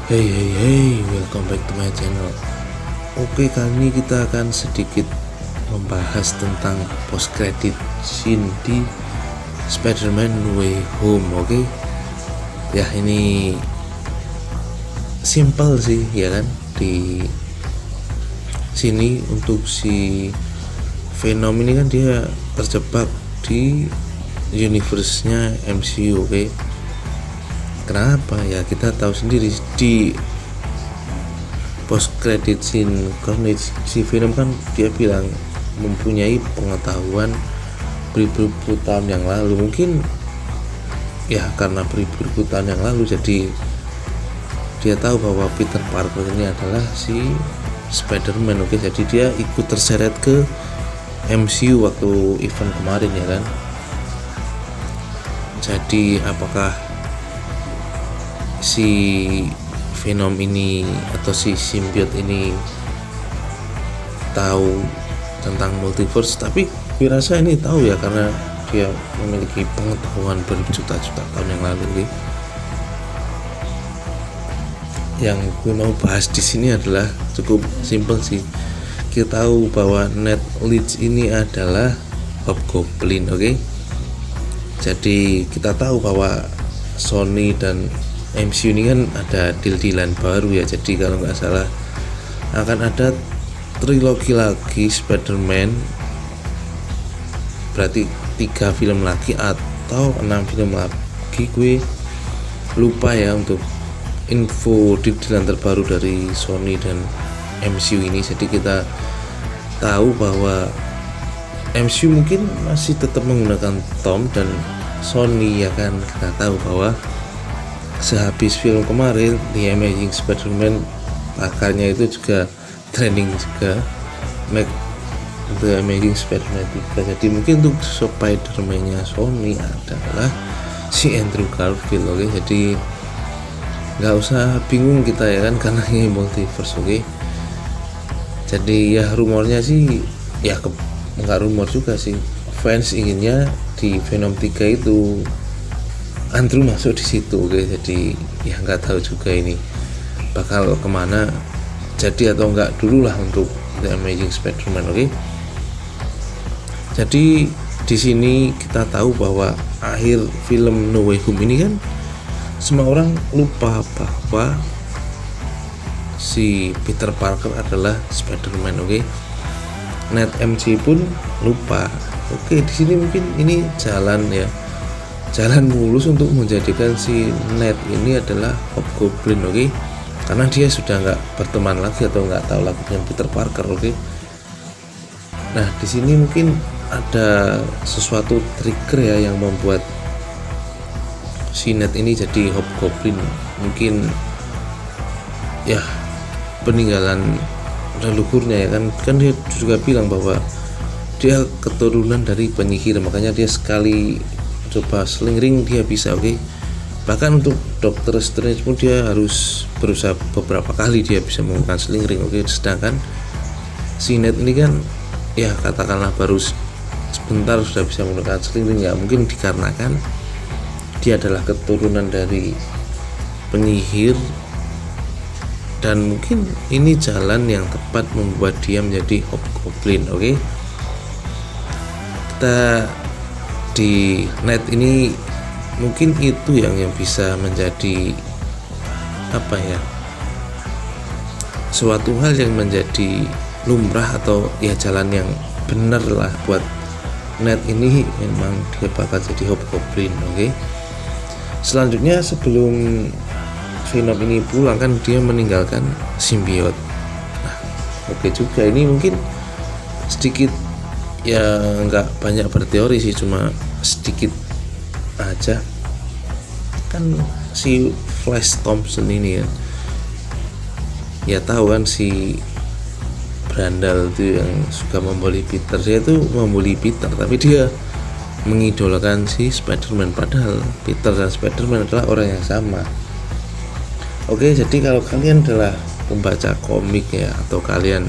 Hey hey hey, welcome back to my channel. Oke, kali ini kita akan sedikit membahas tentang post credit scene di Spider-Man No Way Home. Oke, ya ini simple sih ya kan. Di sini untuk si Venom ini kan dia terjebak di universe-nya MCU. Oke, kenapa ya kita tahu sendiri di post credit scene Carnage si Venom kan dia bilang mempunyai pengetahuan beribu-ribu tahun yang lalu. Mungkin ya karena beribu-ribu tahun yang lalu jadi dia tahu bahwa Peter Parker ini adalah si Spider-Man. Oke, jadi dia ikut terseret ke MCU waktu event kemarin ya kan. Jadi apakah si Venom ini atau si symbiote ini tahu tentang multiverse? Tapi gue rasa ini tahu ya, karena dia memiliki pengetahuan berjuta-juta tahun yang lalu. Okay? Yang gue mau bahas di sini adalah cukup simple sih. Kita tahu bahwa Ned Leeds ini adalah Hobgoblin. Oke, jadi kita tahu bahwa Sony dan MCU ini kan ada deal-dealan baru ya. Jadi kalau nggak salah akan ada trilogi lagi Spider-Man, berarti 3 film lagi atau 6 film lagi, gue lupa ya untuk info deal-dealan terbaru dari Sony dan MCU ini. Jadi kita tahu bahwa MCU mungkin masih tetap menggunakan Tom, dan Sony ya kan kita tahu bahwa sehabis film kemarin The Amazing Spider-Man, pakarnya itu juga trending juga, make The Amazing Spider-Man 3. Jadi mungkin untuk Spider-Man-nya Sony adalah si Andrew Garfield. Oke, jadi nggak usah bingung kita ya kan, karena ini multiverse. Oke, jadi ya rumornya sih ya nggak rumor juga sih, fans inginnya di Venom 3 itu Andrew masuk di situ. Oke, jadi ya nggak tahu juga ini bakal kemana jadi atau enggak dulu lah untuk The Amazing Spider-Man. Oke, jadi di sini kita tahu bahwa akhir film No Way Home ini kan semua orang lupa bahwa si Peter Parker adalah Spider-Man. Oke, Ned MC pun lupa. Oke, di sini mungkin ini jalan mulus untuk menjadikan si Ned ini adalah Hobgoblin. Oke, karena dia sudah nggak berteman lagi atau nggak tahu lagi dengan Peter Parker. Oke, nah di sini mungkin ada sesuatu trigger ya yang membuat si Ned ini jadi Hobgoblin. Mungkin ya peninggalan leluhurnya ya kan dia juga bilang bahwa dia keturunan dari penyihir, makanya dia sekali coba sling ring dia bisa. Oke, bahkan untuk Doctor Strange pun dia harus berusaha beberapa kali dia bisa menggunakan sling ring. Oke, sedangkan si Ned ini kan ya katakanlah baru sebentar sudah bisa menggunakan sling ring. Ya mungkin dikarenakan dia adalah keturunan dari penyihir, dan mungkin ini jalan yang tepat membuat dia menjadi Hobgoblin. Oke, kita di Ned ini mungkin itu yang bisa menjadi apa ya, suatu hal yang menjadi lumrah atau ya jalan yang benar lah buat Ned ini, memang dia bakal jadi Hobgoblin. Oke, selanjutnya sebelum Venom ini pulang kan dia meninggalkan symbiote. Nah, oke juga ini mungkin sedikit ya nggak banyak berteori sih, cuma sedikit aja. Kan si Flash Thompson ini kan ya tahu kan si Brandal itu yang suka membuli Peter. Dia tuh membuli Peter tapi dia mengidolakan si Spider-Man, padahal Peter dan Spider-Man adalah orang yang sama. Oke, jadi kalau kalian adalah pembaca komik ya, atau kalian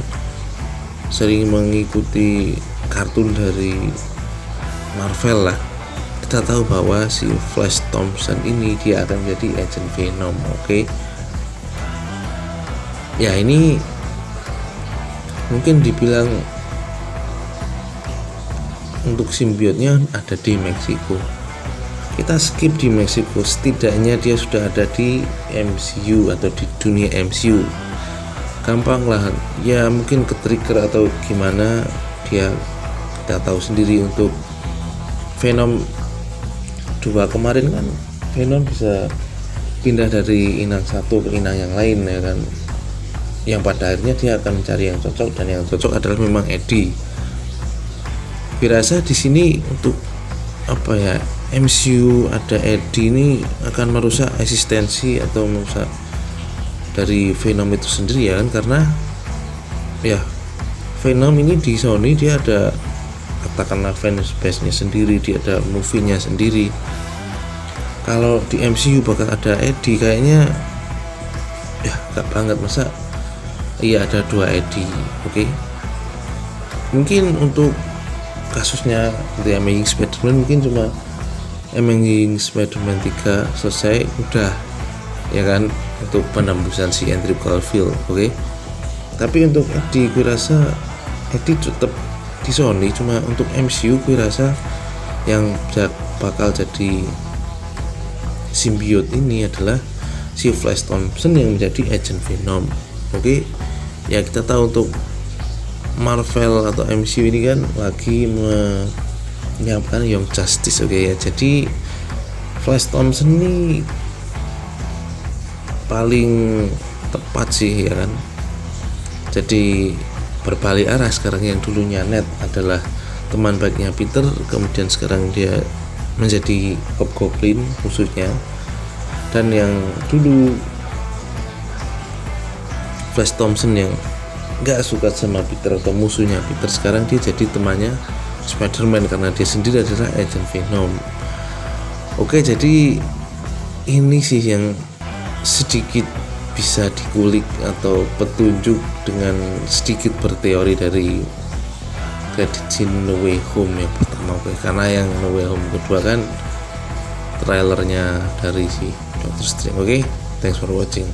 sering mengikuti kartun dari Marvel lah, kita tahu bahwa si Flash Thompson ini dia akan menjadi agent Venom. Oke, Ya ini mungkin dibilang untuk simbiotnya ada di Meksiko. Kita skip di Meksiko, setidaknya dia sudah ada di MCU atau di dunia MCU. Gampang lah ya, mungkin ke trigger atau gimana, dia kita tahu sendiri. Untuk Venom 2 kemarin kan Venom bisa pindah dari inang satu ke inang yang lain ya kan, yang pada akhirnya dia akan mencari yang cocok, dan yang cocok adalah memang Eddie. Dirasa di sini untuk apa ya, MCU ada Eddie ini akan merusak eksistensi atau merusak dari Venom itu sendiri ya kan, karena ya Venom ini di Sony dia ada katakanlah fansbase-nya sendiri, dia ada movie-nya sendiri. Kalau di MCU bakal ada Eddie, kayaknya ya gak banget, masa iya ada 2 Eddie. Oke. Mungkin untuk kasusnya The Amazing Spider-Man mungkin cuma Amazing Spider-Man 3 selesai udah ya kan, untuk penembusan si Andrew Garfield. Oke. Tapi untuk Eddie gue rasa Eddie tetap di Sony, cuma untuk MCU gue rasa yang bakal jadi simbiot ini adalah si Flash Thompson yang menjadi agent Venom. Oke. Ya kita tahu untuk Marvel atau MCU ini kan lagi menyiapkan Young Justice. Oke ya, jadi Flash Thompson ini paling tepat sih ya kan. Jadi berbalik arah sekarang, yang dulunya Ned adalah teman baiknya Peter, kemudian sekarang dia menjadi Hobgoblin musuhnya, dan yang dulu Flash Thompson yang gak suka sama Peter atau musuhnya Peter, sekarang dia jadi temannya Spider-Man karena dia sendiri adalah agent Venom. Oke, jadi ini sih yang sedikit bisa dikulik atau petunjuk dengan sedikit berteori dari credit scene No Way Home yang pertama. Oke, karena yang No Way Home kedua kan trailernya dari si Doctor Strange. Oke, thanks for watching.